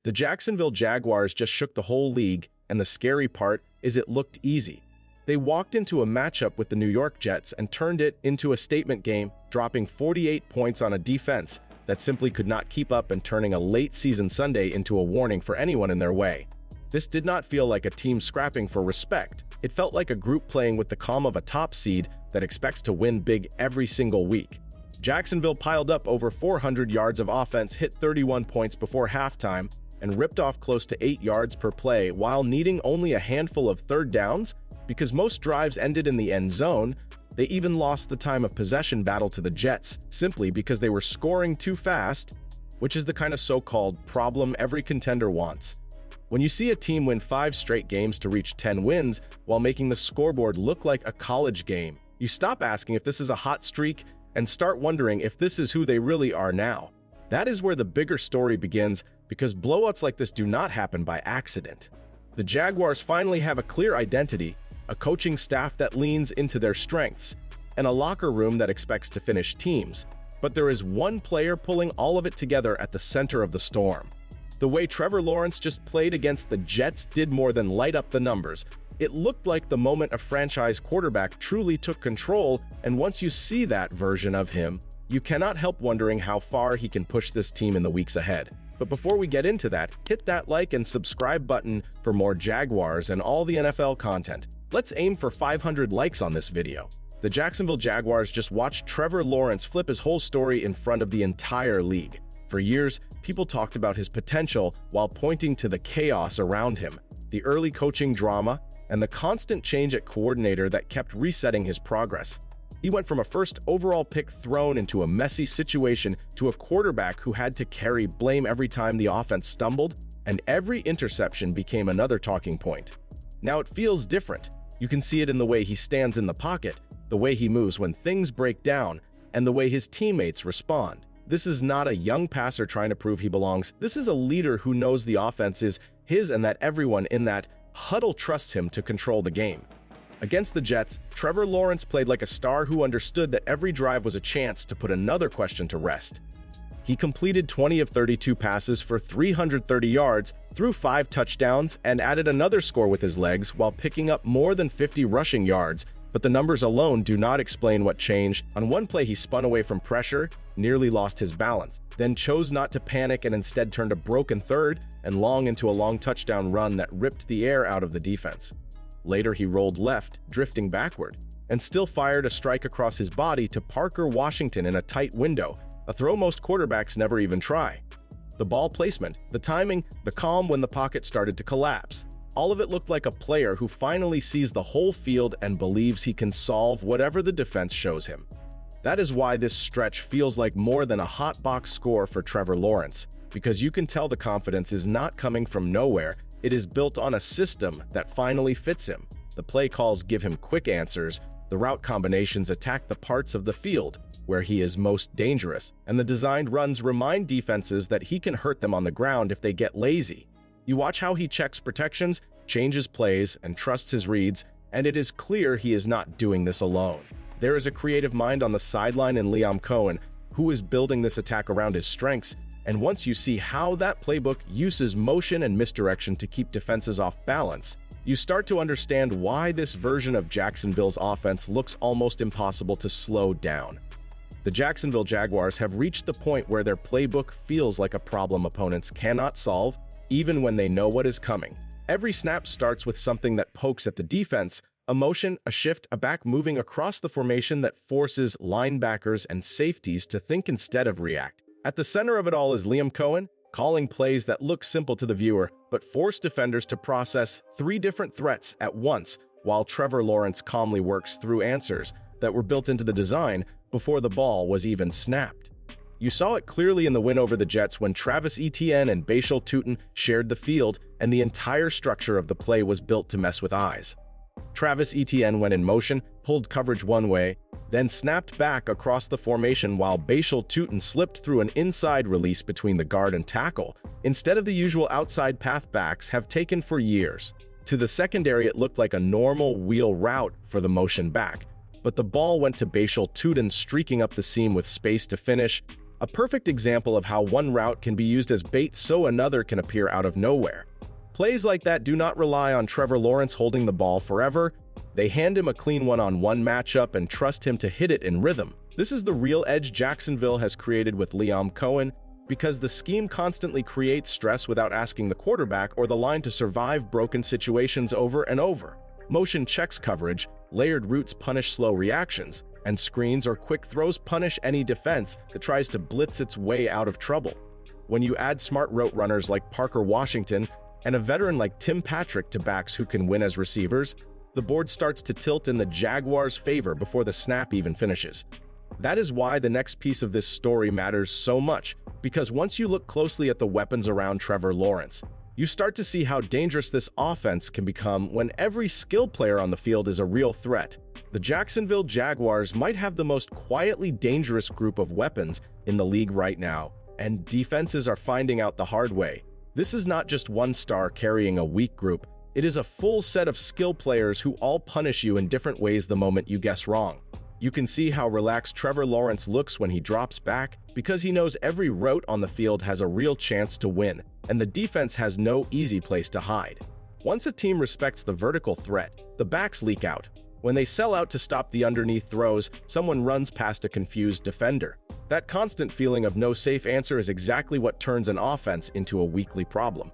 The Jacksonville Jaguars just shook the whole league, and the scary part is it looked easy. They walked into a matchup with the New York Jets and turned it into a statement game, dropping 48 points on a defense that simply could not keep up and turning a late-season Sunday into a warning for anyone in their way. This did not feel like a team scrapping for respect. It felt like a group playing with the calm of a top seed that expects to win big every single week. Jacksonville piled up over 400 yards of offense, hit 31 points before halftime, and ripped off close to 8 yards per play while needing only a handful of third downs. Because most drives ended in the end zone, they even lost the time of possession battle to the Jets simply because they were scoring too fast, which is the kind of so-called problem every contender wants. When you see a team win 5 straight games to reach 10 wins while making the scoreboard look like a college game, you stop asking if this is a hot streak and start wondering if this is who they really are now. That is where the bigger story begins, because blowouts like this do not happen by accident. The Jaguars finally have a clear identity, a coaching staff that leans into their strengths, and a locker room that expects to finish teams. But there is one player pulling all of it together at the center of the storm. The way Trevor Lawrence just played against the Jets did more than light up the numbers. It looked like the moment a franchise quarterback truly took control, and once you see that version of him, you cannot help wondering how far he can push this team in the weeks ahead. But before we get into that, hit that like and subscribe button for more Jaguars and all the NFL content. Let's aim for 500 likes on this video. The Jacksonville Jaguars just watched Trevor Lawrence flip his whole story in front of the entire league. For years, people talked about his potential while pointing to the chaos around him, the early coaching drama, and the constant change at coordinator that kept resetting his progress. He went from a first overall pick thrown into a messy situation to a quarterback who had to carry blame every time the offense stumbled, and every interception became another talking point. Now it feels different. You can see it in the way he stands in the pocket, the way he moves when things break down, and the way his teammates respond. This is not a young passer trying to prove he belongs. This is a leader who knows the offense is his and that everyone in that huddle trusts him to control the game. Against the Jets, Trevor Lawrence played like a star who understood that every drive was a chance to put another question to rest. He completed 20 of 32 passes for 330 yards, threw 5 touchdowns, and added another score with his legs while picking up more than 50 rushing yards, but the numbers alone do not explain what changed. On one play, he spun away from pressure, nearly lost his balance, then chose not to panic and instead turned a broken third and long into a long touchdown run that ripped the air out of the defense. Later, he rolled left, drifting backward, and still fired a strike across his body to Parker Washington in a tight window, a throw most quarterbacks never even try. The ball placement, the timing, the calm when the pocket started to collapse. All of it looked like a player who finally sees the whole field and believes he can solve whatever the defense shows him. That is why this stretch feels like more than a hot box score for Trevor Lawrence, because you can tell the confidence is not coming from nowhere. It is built on a system that finally fits him. The play calls give him quick answers, the route combinations attack the parts of the field where he is most dangerous, and the designed runs remind defenses that he can hurt them on the ground if they get lazy. You watch how he checks protections, changes plays, and trusts his reads, and it is clear he is not doing this alone. There is a creative mind on the sideline in Liam Cohen, who is building this attack around his strengths, and once you see how that playbook uses motion and misdirection to keep defenses off balance, you start to understand why this version of Jacksonville's offense looks almost impossible to slow down. The Jacksonville Jaguars have reached the point where their playbook feels like a problem opponents cannot solve, even when they know what is coming. Every snap starts with something that pokes at the defense, a motion, a shift, a back moving across the formation that forces linebackers and safeties to think instead of react. At the center of it all is Liam Cohen, calling plays that look simple to the viewer, but force defenders to process 3 different threats at once, while Trevor Lawrence calmly works through answers that were built into the design before the ball was even snapped. You saw it clearly in the win over the Jets when Travis Etienne and Bashal Tutin shared the field, and the entire structure of the play was built to mess with eyes. Travis Etienne went in motion, pulled coverage one way, then snapped back across the formation while Bashal Tutin slipped through an inside release between the guard and tackle, instead of the usual outside path backs have taken for years. To the secondary, it looked like a normal wheel route for the motion back, but the ball went to Bashal Tutin streaking up the seam with space to finish, A perfect example of how one route can be used as bait so another can appear out of nowhere. Plays like that do not rely on Trevor Lawrence holding the ball forever. They hand him a clean one-on-one matchup and trust him to hit it in rhythm. This is the real edge Jacksonville has created with Liam Cohen, because the scheme constantly creates stress without asking the quarterback or the line to survive broken situations over and over. Motion checks coverage, layered routes punish slow reactions, and screens or quick throws punish any defense that tries to blitz its way out of trouble. When you add smart route runners like Parker Washington and a veteran like Tim Patrick to backs who can win as receivers, the board starts to tilt in the Jaguars' favor before the snap even finishes. That is why the next piece of this story matters so much, because once you look closely at the weapons around Trevor Lawrence, you start to see how dangerous this offense can become when every skill player on the field is a real threat. The Jacksonville Jaguars might have the most quietly dangerous group of weapons in the league right now, and defenses are finding out the hard way. This is not just one star carrying a weak group, it is a full set of skill players who all punish you in different ways the moment you guess wrong. You can see how relaxed Trevor Lawrence looks when he drops back, because he knows every route on the field has a real chance to win, and the defense has no easy place to hide. Once a team respects the vertical threat, the backs leak out. When they sell out to stop the underneath throws, someone runs past a confused defender. That constant feeling of no safe answer is exactly what turns an offense into a weekly problem.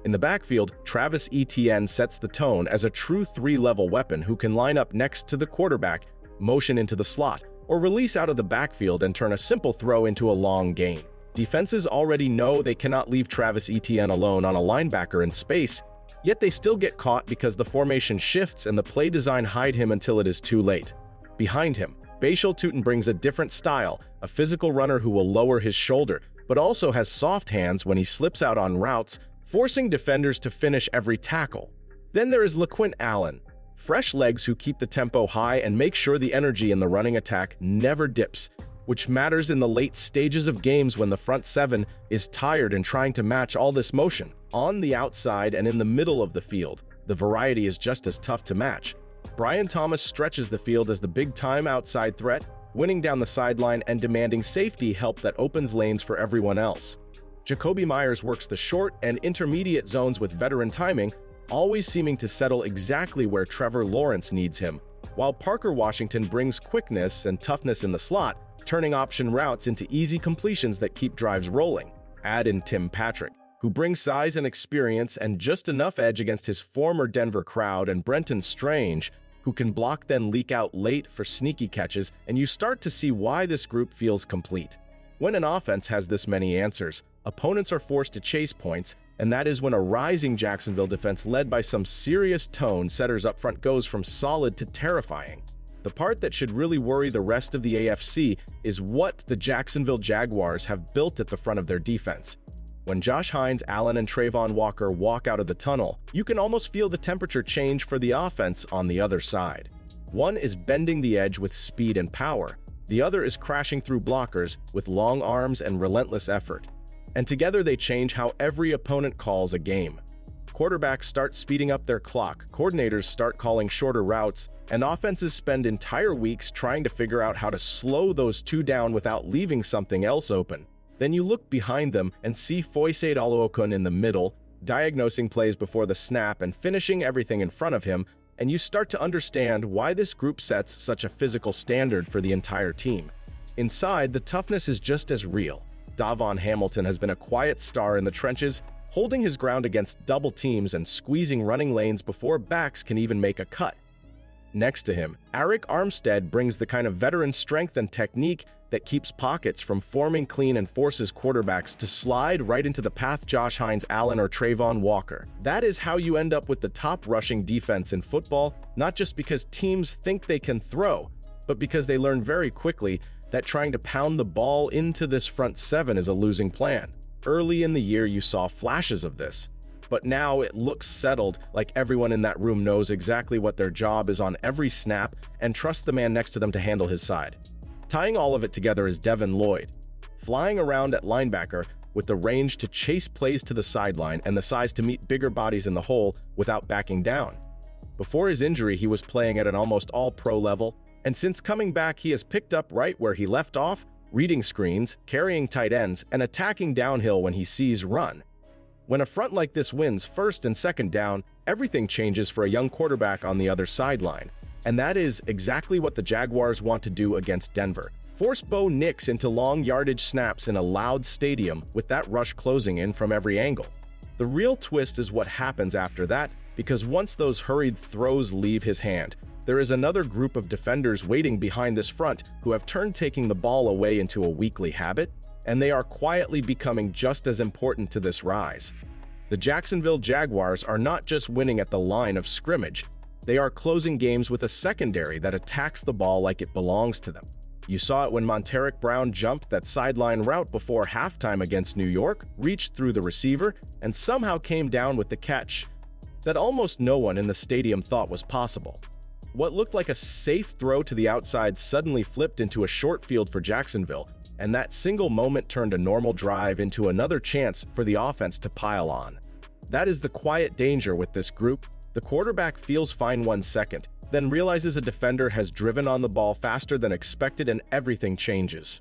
In the backfield, Travis Etienne sets the tone as a true three-level weapon who can line up next to the quarterback, motion into the slot, or release out of the backfield and turn a simple throw into a long gain. Defenses already know they cannot leave Travis Etienne alone on a linebacker in space, yet they still get caught because the formation shifts and the play design hide him until it is too late. Behind him, Bashal Tutin brings a different style, a physical runner who will lower his shoulder, but also has soft hands when he slips out on routes, forcing defenders to finish every tackle. Then there is LaQuint Allen, fresh legs who keep the tempo high and make sure the energy in the running attack never dips, which matters in the late stages of games when the front seven is tired and trying to match all this motion. On the outside and in the middle of the field, the variety is just as tough to match. Brian Thomas stretches the field as the big-time outside threat, winning down the sideline and demanding safety help that opens lanes for everyone else. Jakobi Meyers works the short and intermediate zones with veteran timing, always seeming to settle exactly where Trevor Lawrence needs him, while Parker Washington brings quickness and toughness in the slot, turning option routes into easy completions that keep drives rolling. Add in Tim Patrick, who brings size and experience and just enough edge against his former Denver crowd, and Brenton Strange, who can block then leak out late for sneaky catches, and you start to see why this group feels complete. When an offense has this many answers, opponents are forced to chase points, and that is when a rising Jacksonville defense led by some serious tone setters up front goes from solid to terrifying. The part that should really worry the rest of the AFC is what the Jacksonville Jaguars have built at the front of their defense. When Josh Hines, Allen, and Trayvon Walker walk out of the tunnel, you can almost feel the temperature change for the offense on the other side. One is bending the edge with speed and power. The other is crashing through blockers with long arms and relentless effort. And together they change how every opponent calls a game. Quarterbacks start speeding up their clock, coordinators start calling shorter routes, and offenses spend entire weeks trying to figure out how to slow those two down without leaving something else open. Then you look behind them and see Foyesade Oluokun in the middle, diagnosing plays before the snap and finishing everything in front of him, and you start to understand why this group sets such a physical standard for the entire team. Inside, the toughness is just as real. Davon Hamilton has been a quiet star in the trenches, holding his ground against double teams and squeezing running lanes before backs can even make a cut. Next to him, Arik Armstead brings the kind of veteran strength and technique that keeps pockets from forming clean and forces quarterbacks to slide right into the path Josh Hines, Allen, or Trayvon Walker. That is how you end up with the top rushing defense in football, not just because teams think they can throw, but because they learn very quickly that trying to pound the ball into this front seven is a losing plan. Early in the year, you saw flashes of this, but now it looks settled, like everyone in that room knows exactly what their job is on every snap and trusts the man next to them to handle his side. Tying all of it together is Devin Lloyd, flying around at linebacker with the range to chase plays to the sideline and the size to meet bigger bodies in the hole without backing down. Before his injury, he was playing at an almost all-pro level, and since coming back, he has picked up right where he left off, reading screens, carrying tight ends, and attacking downhill when he sees run. When a front like this wins first and second down, everything changes for a young quarterback on the other sideline. And that is exactly what the Jaguars want to do against Denver. Force Bo Nix into long yardage snaps in a loud stadium with that rush closing in from every angle. The real twist is what happens after that, because once those hurried throws leave his hand, there is another group of defenders waiting behind this front who have turned taking the ball away into a weekly habit, and they are quietly becoming just as important to this rise. The Jacksonville Jaguars are not just winning at the line of scrimmage, they are closing games with a secondary that attacks the ball like it belongs to them. You saw it when Montaric Brown jumped that sideline route before halftime against New York, reached through the receiver, and somehow came down with the catch that almost no one in the stadium thought was possible. What looked like a safe throw to the outside suddenly flipped into a short field for Jacksonville, and that single moment turned a normal drive into another chance for the offense to pile on. That is the quiet danger with this group. The quarterback feels fine 1 second, then realizes a defender has driven on the ball faster than expected and everything changes.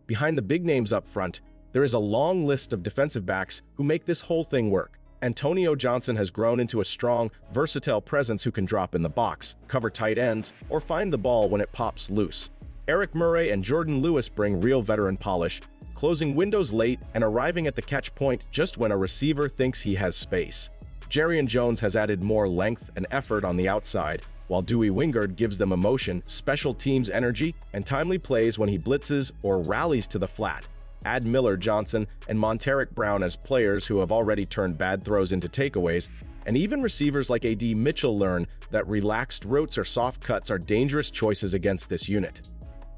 Behind the big names up front, there is a long list of defensive backs who make this whole thing work. Antonio Johnson has grown into a strong, versatile presence who can drop in the box, cover tight ends, or find the ball when it pops loose. Eric Murray and Jordan Lewis bring real veteran polish, closing windows late and arriving at the catch point just when a receiver thinks he has space. Jarrian Jones has added more length and effort on the outside, while Dewey Wingard gives them emotion, special teams energy, and timely plays when he blitzes or rallies to the flat. Add Miller, Johnson, and Montaric Brown as players who have already turned bad throws into takeaways, and even receivers like A.D. Mitchell learn that relaxed routes or soft cuts are dangerous choices against this unit.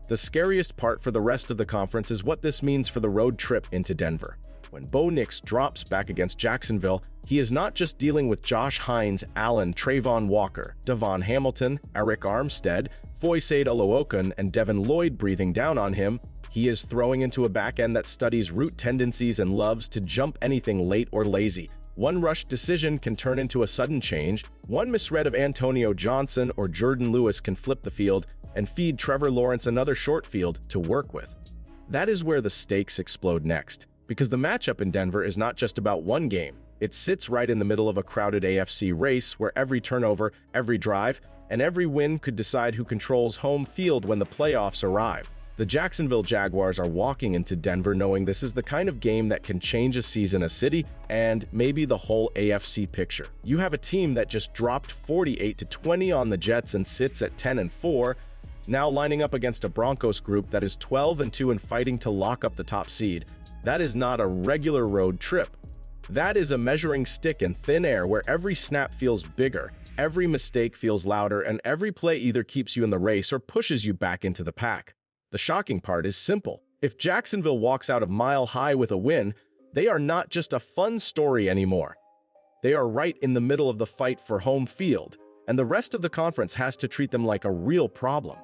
The scariest part for the rest of the conference is what this means for the road trip into Denver. When Bo Nix drops back against Jacksonville, he is not just dealing with Josh Hines, Allen, Trayvon Walker, Devon Hamilton, Eric Armstead, Foyesade Oluokun, and Devin Lloyd breathing down on him. He is throwing into a back end that studies route tendencies and loves to jump anything late or lazy. One rush decision can turn into a sudden change. One misread of Antonio Johnson or Jordan Lewis can flip the field and feed Trevor Lawrence another short field to work with. That is where the stakes explode next, because the matchup in Denver is not just about one game. It sits right in the middle of a crowded AFC race where every turnover, every drive, and every win could decide who controls home field when the playoffs arrive. The Jacksonville Jaguars are walking into Denver knowing this is the kind of game that can change a season, a city, and maybe the whole AFC picture. You have a team that just dropped 48-20 on the Jets and sits at 10-4, now lining up against a Broncos group that is 12-2 and fighting to lock up the top seed. That is not a regular road trip. That is a measuring stick in thin air where every snap feels bigger, every mistake feels louder, and every play either keeps you in the race or pushes you back into the pack. The shocking part is simple. If Jacksonville walks out of Mile High with a win, they are not just a fun story anymore. They are right in the middle of the fight for home field, and the rest of the conference has to treat them like a real problem.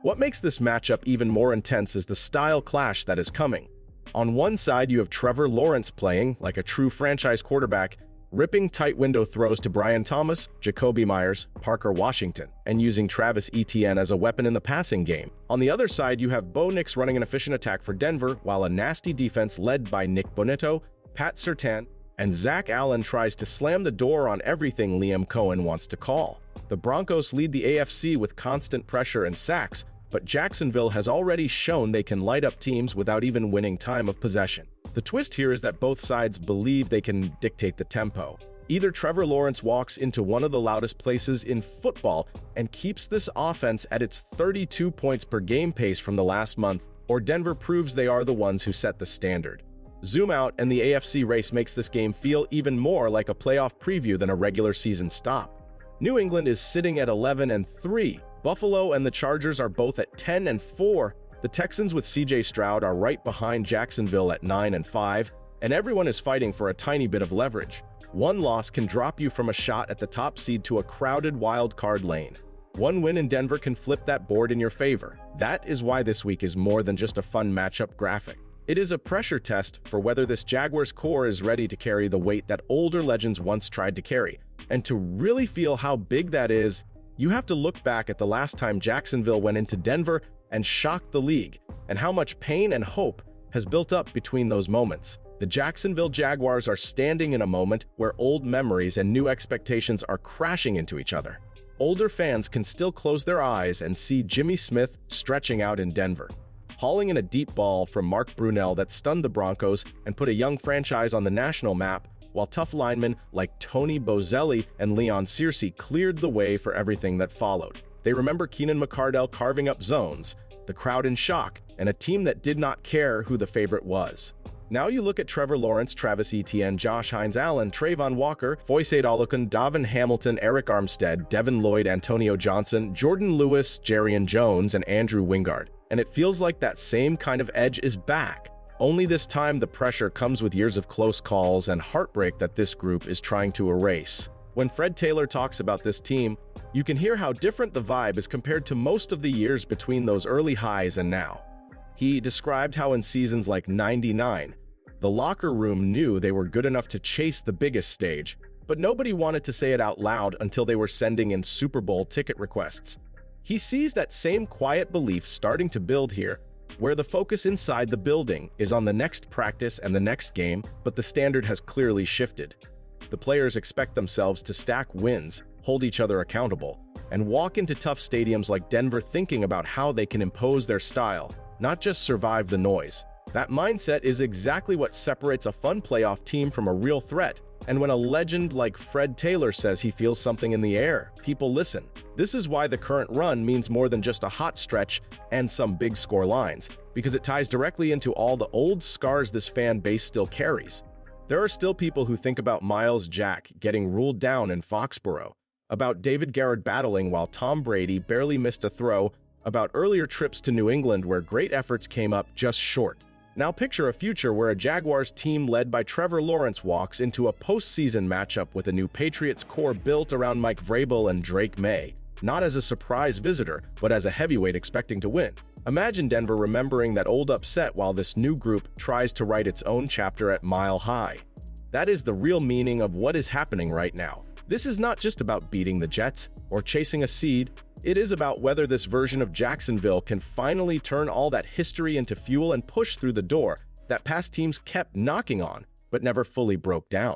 What makes this matchup even more intense is the style clash that is coming. On one side, you have Trevor Lawrence playing like a true franchise quarterback, ripping tight window throws to Brian Thomas, Jacoby Myers, Parker Washington, and using Travis Etienne as a weapon in the passing game. On the other side, you have Bo Nix running an efficient attack for Denver, while a nasty defense led by Nick Bonitto, Pat Surtain, and Zach Allen tries to slam the door on everything Liam Cohen wants to call. The Broncos lead the AFC with constant pressure and sacks, but Jacksonville has already shown they can light up teams without even winning time of possession. The twist here is that both sides believe they can dictate the tempo. Either Trevor Lawrence walks into one of the loudest places in football and keeps this offense at its 32 points per game pace from the last month, or Denver proves they are the ones who set the standard. Zoom out and the AFC race makes this game feel even more like a playoff preview than a regular season stop. New England is sitting at 11-3. Buffalo and the Chargers are both at 10-4. The Texans with C.J. Stroud are right behind Jacksonville at 9-5, and everyone is fighting for a tiny bit of leverage. One loss can drop you from a shot at the top seed to a crowded wild card lane. One win in Denver can flip that board in your favor. That is why this week is more than just a fun matchup graphic. It is a pressure test for whether this Jaguars core is ready to carry the weight that older legends once tried to carry. And to really feel how big that is, you have to look back at the last time Jacksonville went into Denver and shocked the league, and how much pain and hope has built up between those moments. The Jacksonville Jaguars are standing in a moment where old memories and new expectations are crashing into each other. Older fans can still close their eyes and see Jimmy Smith stretching out in Denver, hauling in a deep ball from Mark Brunell that stunned the Broncos and put a young franchise on the national map, while tough linemen like Tony Bozelli and Leon Searcy cleared the way for everything that followed. They remember Keenan McCardell carving up zones, the crowd in shock, and a team that did not care who the favorite was. Now you look at Trevor Lawrence, Travis Etienne, Josh Hines-Allen, Trayvon Walker, Foyesade Oluokun, Davin Hamilton, Eric Armstead, Devin Lloyd, Antonio Johnson, Jordan Lewis, Jarrian Jones, and Andrew Wingard. And it feels like that same kind of edge is back. Only this time the pressure comes with years of close calls and heartbreak that this group is trying to erase. When Fred Taylor talks about this team, you can hear how different the vibe is compared to most of the years between those early highs and now. He described how in seasons like '99, the locker room knew they were good enough to chase the biggest stage, but nobody wanted to say it out loud until they were sending in Super Bowl ticket requests. He sees that same quiet belief starting to build here, where the focus inside the building is on the next practice and the next game, but the standard has clearly shifted. The players expect themselves to stack wins, hold each other accountable, and walk into tough stadiums like Denver thinking about how they can impose their style, not just survive the noise. That mindset is exactly what separates a fun playoff team from a real threat. And when a legend like Fred Taylor says he feels something in the air, people listen. This is why the current run means more than just a hot stretch and some big score lines, because it ties directly into all the old scars this fan base still carries. There are still people who think about Myles Jack getting ruled down in Foxborough, about David Garrett battling while Tom Brady barely missed a throw, about earlier trips to New England where great efforts came up just short. Now picture a future where a Jaguars team led by Trevor Lawrence walks into a postseason matchup with a new Patriots core built around Mike Vrabel and Drake May, not as a surprise visitor, but as a heavyweight expecting to win. Imagine Denver remembering that old upset while this new group tries to write its own chapter at Mile High. That is the real meaning of what is happening right now. This is not just about beating the Jets or chasing a seed. It is about whether this version of Jacksonville can finally turn all that history into fuel and push through the door that past teams kept knocking on, but never fully broke down.